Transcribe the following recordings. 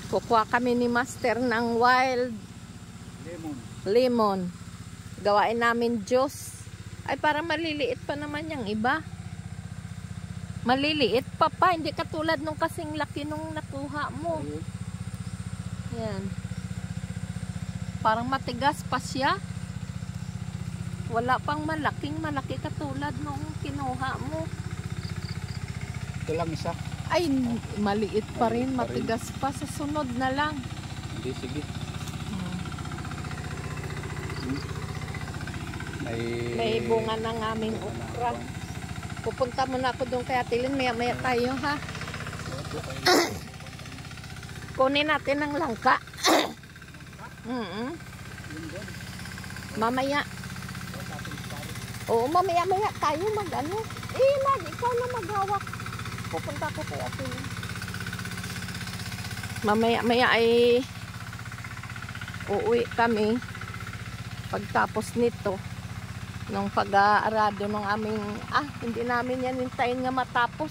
Kukuha kami ni Master ng wild lemon. Gawain namin juice. Ay, parang maliliit pa naman yung iba. Maliliit pa pa. Hindi katulad nung kasing laki nung nakuha mo. Yan. Parang matigas pa siya. Wala pang malaki katulad nung kinuha mo. Ito lang isa. Ay, maliit pa rin. Matigas pa. Sa sunod na lang. Hindi, sige. May bunga ng aming okra. Pupunta muna ako doon kay Atilin. Maya tayo, ha? Kunin natin ang langka. Mamaya. Oo, mamaya tayo mag-ano. Ikaw na maghawak. Pupunta ko kay Atilin. Mamaya ay uuwi kami. Pagtapos nito, nung pag-aarado ng aming, hindi namin yan hintayin nga matapos.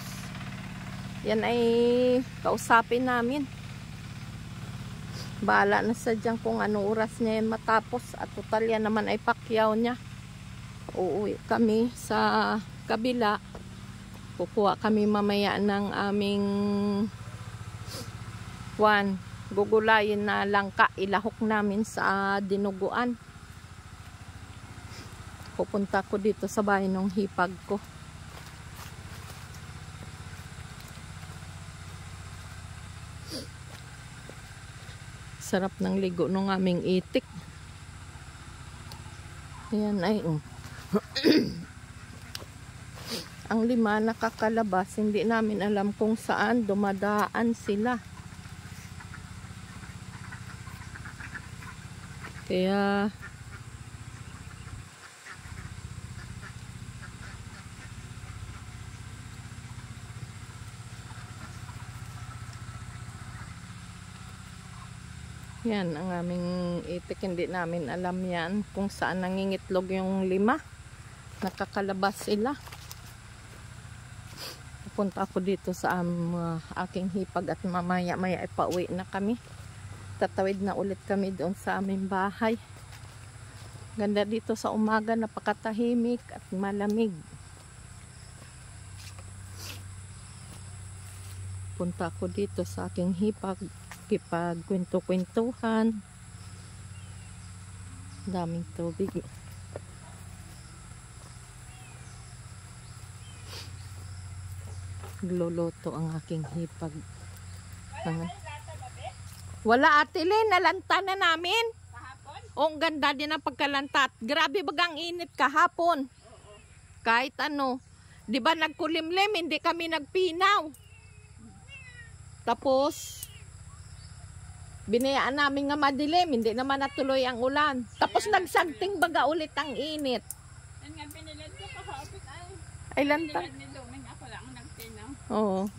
Yan ay kausapin namin. Bahala na sa dyan kung ano oras niya yan matapos. At total yan naman ay pakyaw niya. Uuwi kami sa kabila. Kukuha kami mamaya ng aming gugulayin na langka. Ilahok namin sa dinuguan. Pupunta ko dito sa bahay ng hipag ko. Sarap ng ligo ng aming itik. Ayan ay ang 5 nakakalabas. Hindi namin alam kung saan dumadaan sila. Kaya yan ang aming itik. Hindi namin alam yan kung saan nangingitlog yung 5. Nakakalabas sila. Pupunta ako dito sa aking hipag at mamaya ay pauwi na kami. Tatawid na ulit kami doon sa aming bahay. Ganda dito sa umaga. Napakatahimik at malamig. Punta ako dito sa aking hipag. Kwento-kwentuhan. Daming tubig. Gluluto ang aking hipag. Wala, Atilin, nalanta na namin. Kahapon? O, ang ganda din ang pagkalanta. Grabe bagang init kahapon. Kahit ano. Di ba nagkulimlim, hindi kami nagpinaw. Tapos binayaan namin nga madilim, hindi naman natuloy ang ulan. Tapos nagsanting baga ulit ang init. Yan nga pinilad ko kahapon ay lanta. Pinilad ni Luming, ako lang nagpinaw. Oo.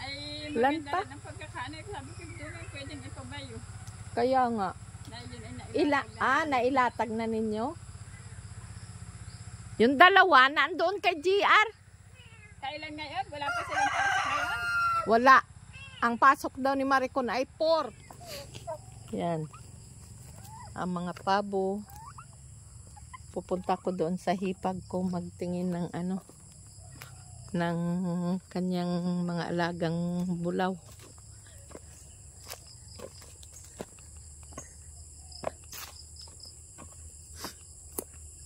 Ay lanta. maganda ng pagkakaano. Sabi ko Luming, pwedeng ipabayo. Kaya nga. Dahil yun ay nailatag na ninyo? Yung dalawa, nandoon kay GR. Kailan ngayon? Wala pa silang pasok ngayon? Wala. Ang pasok daw ni Maricon ay 4. Yan. Ang mga pabo. Pupunta ko doon sa hipag ko magtingin ng ng kanyang mga alagang bulaw.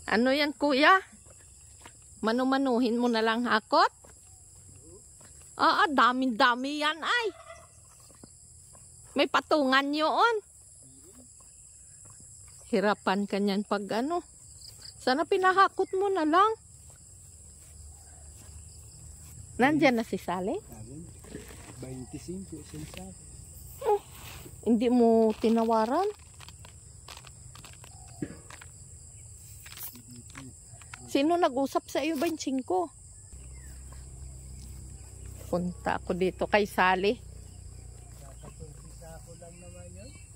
Ano yan, kuya? Manu-manuhin mo na lang hakot? Dami-dami yan ay. May patungan yun. Hirapan ka niyan pag Sana pinahakot mo na lang. Nandyan na si Sally? 25 sensa. Hindi mo tinawaran? Sino nag-usap sa iyo, 25? Punta ako dito kay Sally.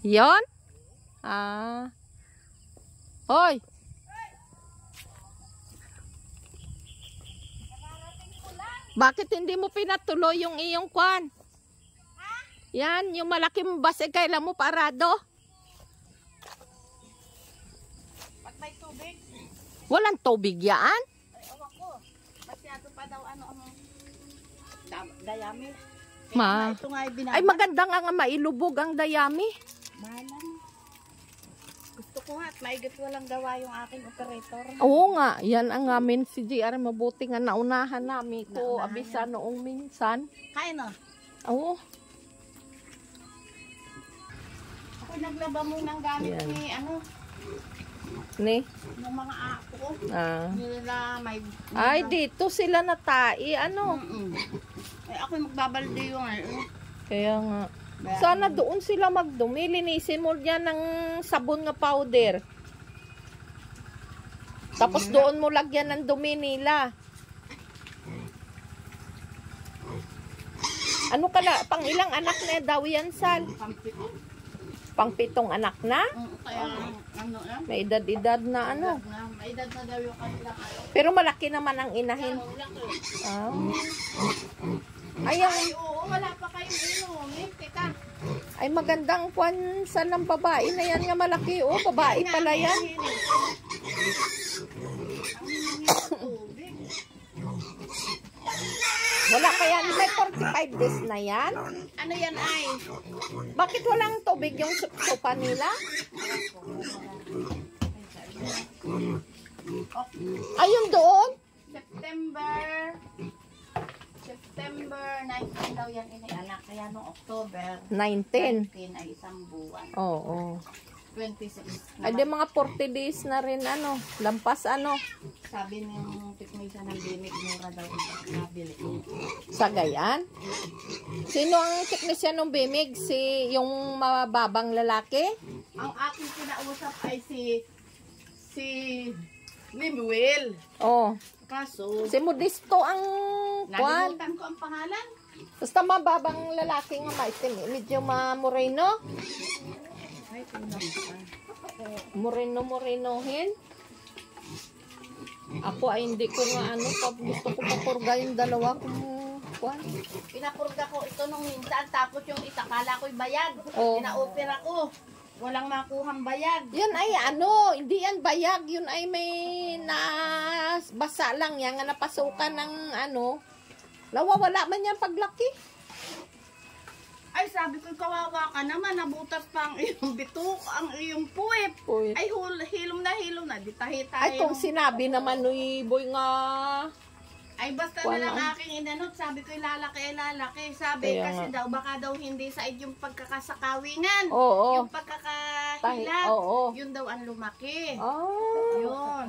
Yon? Hoy! Bakit hindi mo pinatuloy yung iyong kwan? Yan, yung malaking bus, kailan mo parado? Pag may tubig, Walang tubig yan? ay awa ko. Masyado pa daw ano ang dayami. Ma. Ito nga ay Ay, maganda nga mailubog ang dayami. Malan. Gusto ko nga at maigit walang gawa yung aking operator. Oo nga, yan ang amin si JR. Mabuti nga naunahan namin ko. Naunahan Abisa noong minsan. Kaya no? Oo. Ako naglaba muna ng gamit Yan. ni ano, Ni. ng mga apo ko. Ah. Nila may... Ay, dito sila natai. Ano? Ay, ako yung magbabalde yung Kaya nga. Sana doon sila magdumi. Linisin mo dyan ng sabon nga powder. Tapos doon mo lagyan ng dumi nila. Ano kala? Pang ilang anak na daw yan, Sal? Pampito. Pang 7 anak na? Kaya ano na? May edad-edad na ano. May edad na daw yung kanilang ano. Pero malaki naman ang inahin. Ah. Ay, Ay, oo, wala pa kayong inumin. Teka. ay magandang kwansan ng babae na yan nga malaki. Oh, babae pala yan. Wala kaya, may 45 days na yan? Ano yan ay? Bakit walang tubig yung sopa nila? Ayun doon? September 19 daw yan inianak. Kaya noong October 19. 19 ay isang buwan. Oo. 26. Ay di mga 40 days na rin ano. Lampas ano. Sabi ng technician ng Bimig, mura daw nabili. Sa Gayan? Sino ang teknisyan ng Bimig? Si yung mababang lalaki? Ang aking kinausap ay si Limuel. Oh. Kaso, Si Modesto ang kwan. nalimutan ko ang pangalan. Basta mababang lalaki nga maitim. Medyo moreno. Ay, tingnan pa. Moreno-morenohin. Ako ay hindi ko nga ano. Gusto ko papurga yung dalawa kong kwan. Pinapurga ko ito nung minsan, tapos yung itakala ko'y bayag. Oh. Pinaopera ko. Walang makuhang bayag. Yun ay ano, hindi yan bayag. Yun ay may basa lang yan nga napasukan ng ano. Nawawala man yan paglaki. Ay, sabi ko, kawawa ka naman. Nabutas pa ang iyong bitok, ang iyong puwet. Puwet. Ay, hilom na. Di tahi-tahi. Ay kung sinabi naman ni Boy nga. Ay, basta Wala. na lang aking inanot. Sabi ko, lalaki. Sabi, Kaya kasi nga. daw, baka daw hindi sa yung pagkakasakawingan. Oo. Yung pagkakahilap. Oo. Yun daw ang lumaki. Oh. Yun.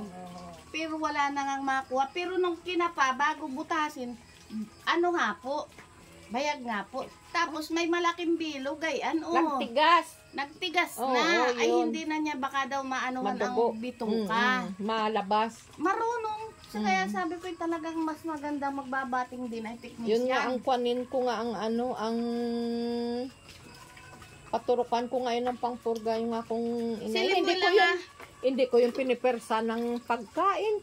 Pero wala na ngang makuha. Pero nung kinapa, bago butasin, ano nga po, bayag nga po. Tapos may malaking bilog ay ano. Nagtigas. Nagtigas Oo, na. Ay yun. hindi na niya baka daw maanuhan Madugo. ang bituka. Malabas. Marunong. So kaya sabi ko talagang mas maganda magbabating din ay technician. Yun nga ang kwanin ko nga ang ano, ang paturukan ko ngayon ng pangpurga yung akong inay. Silip mo Hindi ko lang, yun. Hindi ko yung pinipersa ng pagkain.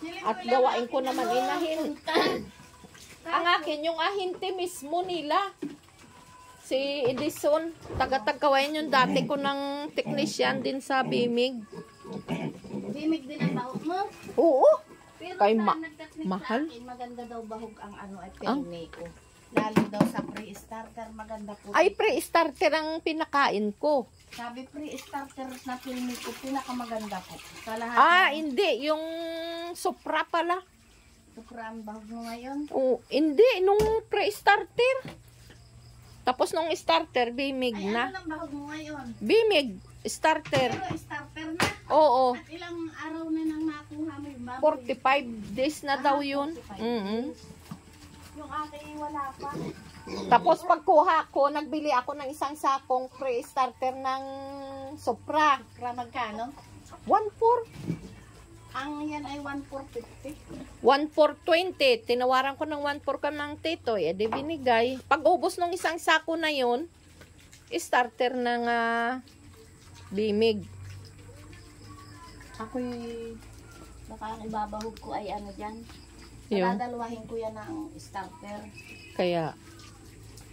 Nilim At ko lang gawain ang ko naman inano, inahin. punta. Ang akin, yung ahinte mismo nila. Si Edison, taga-tagawain yung dati ko ng technician din sa Bimig. Bimig din ang bahog mo. Oo. Pero Kay sa ma- nagtatnik mahal. sa akin, maganda daw bahog ang ano ay perne ko. Lalo daw sa pre-starter, maganda po. Ay, pre-starter ang pinakain ko. Sabi pre-starter na perne ko, pinakamaganda po. Sa lahat Hindi. Yung Supra pala. Supra ang bahog mo ngayon. Hindi. Nung pre-starter. Tapos nung starter, Bimig Ay, na. ano lang bahog mo ngayon? Bimig. Starter. Pero starter na. Oo. At ilang araw na nang nakuha mo yung baboy? 45 days na daw yun. 45 Mm-hmm. Yung aking wala pa. Tapos pagkuha ko, nagbili ako ng isang sakong pre-starter ng Supra. Supra magkano? 1,400. Ang yan ay 1,450. 1,420. Tinawaran ko ng 1,400 ka ng tito. Eh, di binigay. Pag ubos ng isang sako na yun, starter ng Bimig. Ako'y baka ang ibabahog ko ay ano dyan. Yung? Dadalwahin ko yan ng starter. Kaya,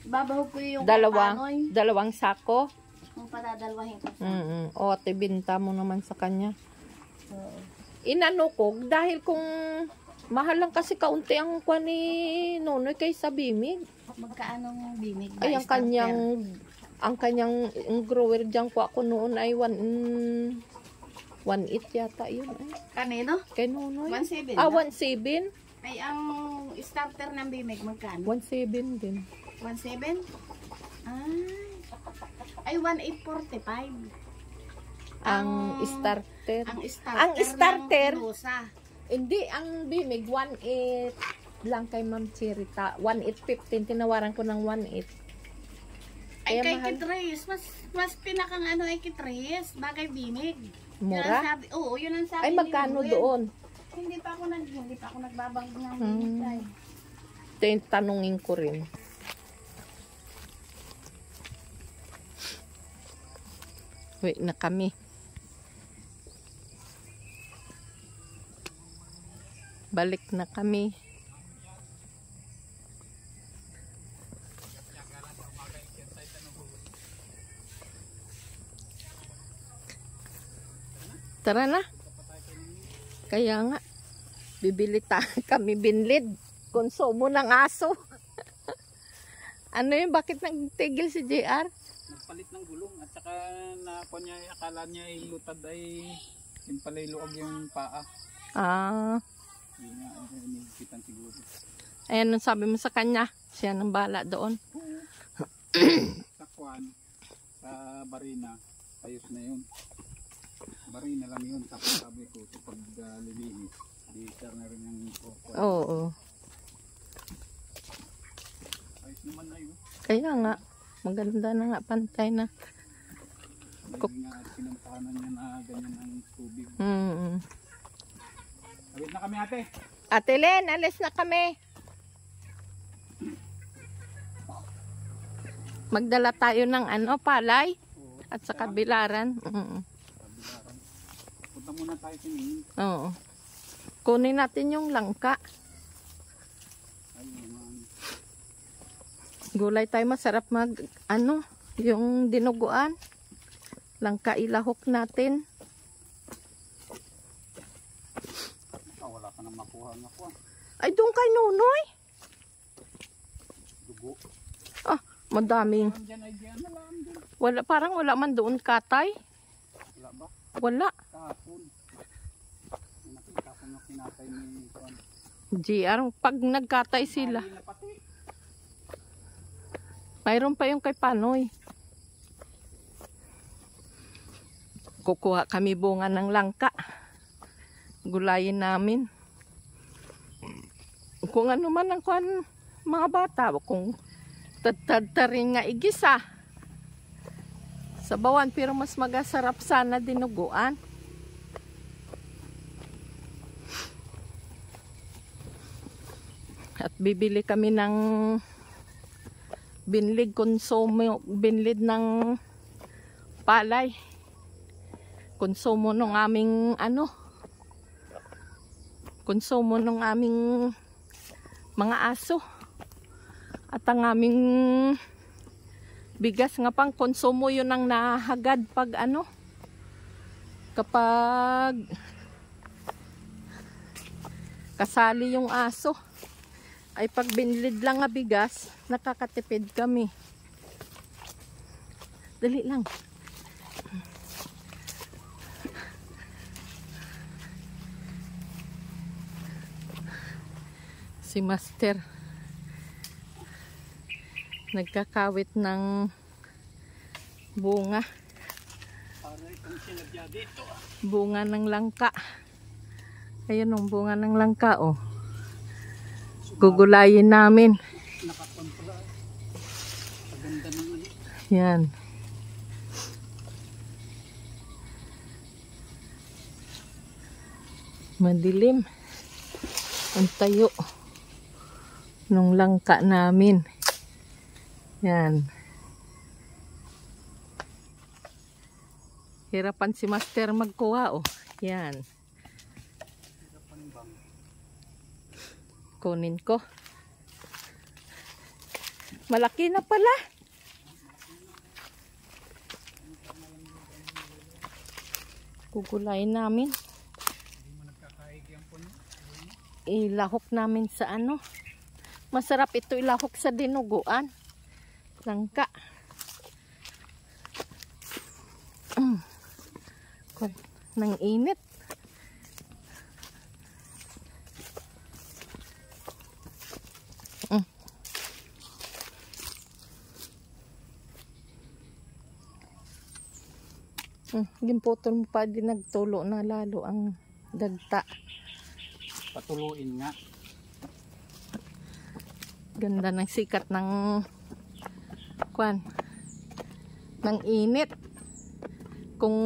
Babahog ko yung panoy. Dalawang sako. Kung padadalwahin ko. O, tibinta mo naman sa kanya. Oo. Inano ko, dahil kung mahal lang kasi kaunti ang kuha ni Nonoy kaysa Bimig. Magkaanong bimig? Ay, ang kanyang grower dyan ko ako noon ay 1.8 yata yun. Kanino? Kay Nonoy. 1.7. 1.7? Ay, ang starter ng bimig, magkano? 1.7 din. 1.7? Ay, 1.845. Ang starter. Ang starter ng Pilosa. Hindi, ang Bimig, 1.8 lang kay Ma'am Chirita. 1.815, tinawaran ko ng 1.8. Ay, kay Kitres, mas pinakang ano ay Kitres, bagay Bimig. Mura? Yun ang sabi ay, magkano doon? Hindi pa ako nagbabang ng Bimig. Tanungin ko rin. Wait na kami. Balik na kami. Tara na. Kaya nga, bibili kami binlid. Konsumo ng aso. Ano yun? Bakit nagtigil si JR? Nagpalit ng gulong at saka akala niya ay lutad ay yung pala iluag yung paa. Hindi nga, inigitan siguro. Ayan ang sabi mo sa kanya. Siya nang bala doon. Sa Kwan, sa Barina, ayos na yun. Barina lang yun. Tapos sabi ko, pag lilinis, di-share na rin yung Kwan. Oo. Ayos naman na yun. Kaya nga, maganda na nga, pantay na. Hindi nga pinuntahanan niya na ganyan ang tubig. Awit na kami ate. Ate Len, alis na kami. Magdala tayo ng palay. At sa kabilaran. Kabilaran. Punta muna tayo sa Ning. Oo. Kunin natin yung langka. Gulay tayo, masarap yung dinuguan. Langka ilahok natin. Wala ka na makuha na ko. Ay, doon kay Nonoy. Dugo. Madaming. Wala, parang wala man doon katay. Wala ba? Wala. Kahapon. Nakita ko na kinatay ni Kwan. GR, pag nagkatay sila. Mayroon pa yung kay Panoy. Kukuha kami bunga ng langka. Gulayin namin. Kung ano man ang mga bata, kung tadtarin nga igisa. Sa bawan, pero mas magasarap sana dinuguan. At bibili kami ng binlid binlid ng palay. Konsumo ng aming konsumo ng aming mga aso. At ang aming bigas nga pang konsumo yun ang nahagad pag kapag kasali yung aso. Ay pag binlid lang nga bigas, nakakatipid kami. Dali lang. Si Master nagkakawit ng bunga. Bunga ng langka. Ayun ang bunga ng langka, oh. Gugulayin namin. Yan. Madilim ang tayo nung langka namin. Yan. Hirapan si Master magkuha, oh. Yan. Kunin ko. Malaki na pala. Gugulayin namin. Ilahok namin sa ano. Masarap ito ilahok sa dinuguan. Langka. Nang init. Gimputol mo pa din nagtulo na lalo ang dagta. Patuluin nga. Ganda ng sikat ng kwan. Ng init. Kung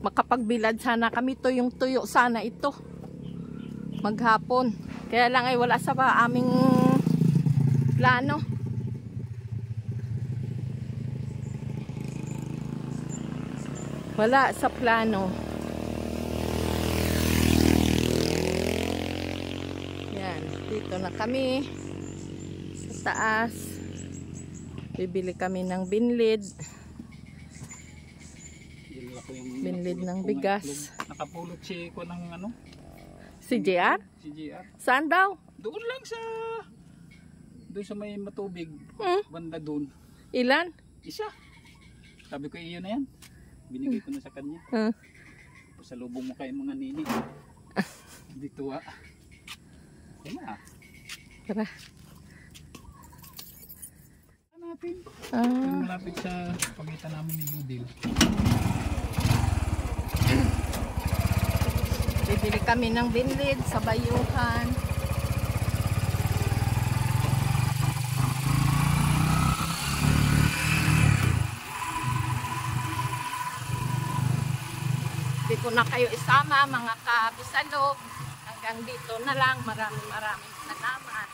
makapagbilad sana kami to yung tuyo sana ito. Maghapon. Kaya lang ay wala sa aming plano. Wala sa plano. Yan, dito na kami sa taas. Bibili kami ng binlid. Binlid ng bigas. Nakapulot si ko ng ano? Si JR? Si JR. Saan daw? Doon lang sa may matubig. Banda doon. Ilan? Isa. Sabi ko iyon na yan. Binigay ko na sa kanya. Pasalubong mo kay mga nini. Dito Wala. Tara. Natin. Malapit sa pagitan namin ni Budil. Bibili kami ng binlid sa bayuhan. Hindi ko na kayo isama mga kabisalog. Hanggang dito na lang. Maraming salamat.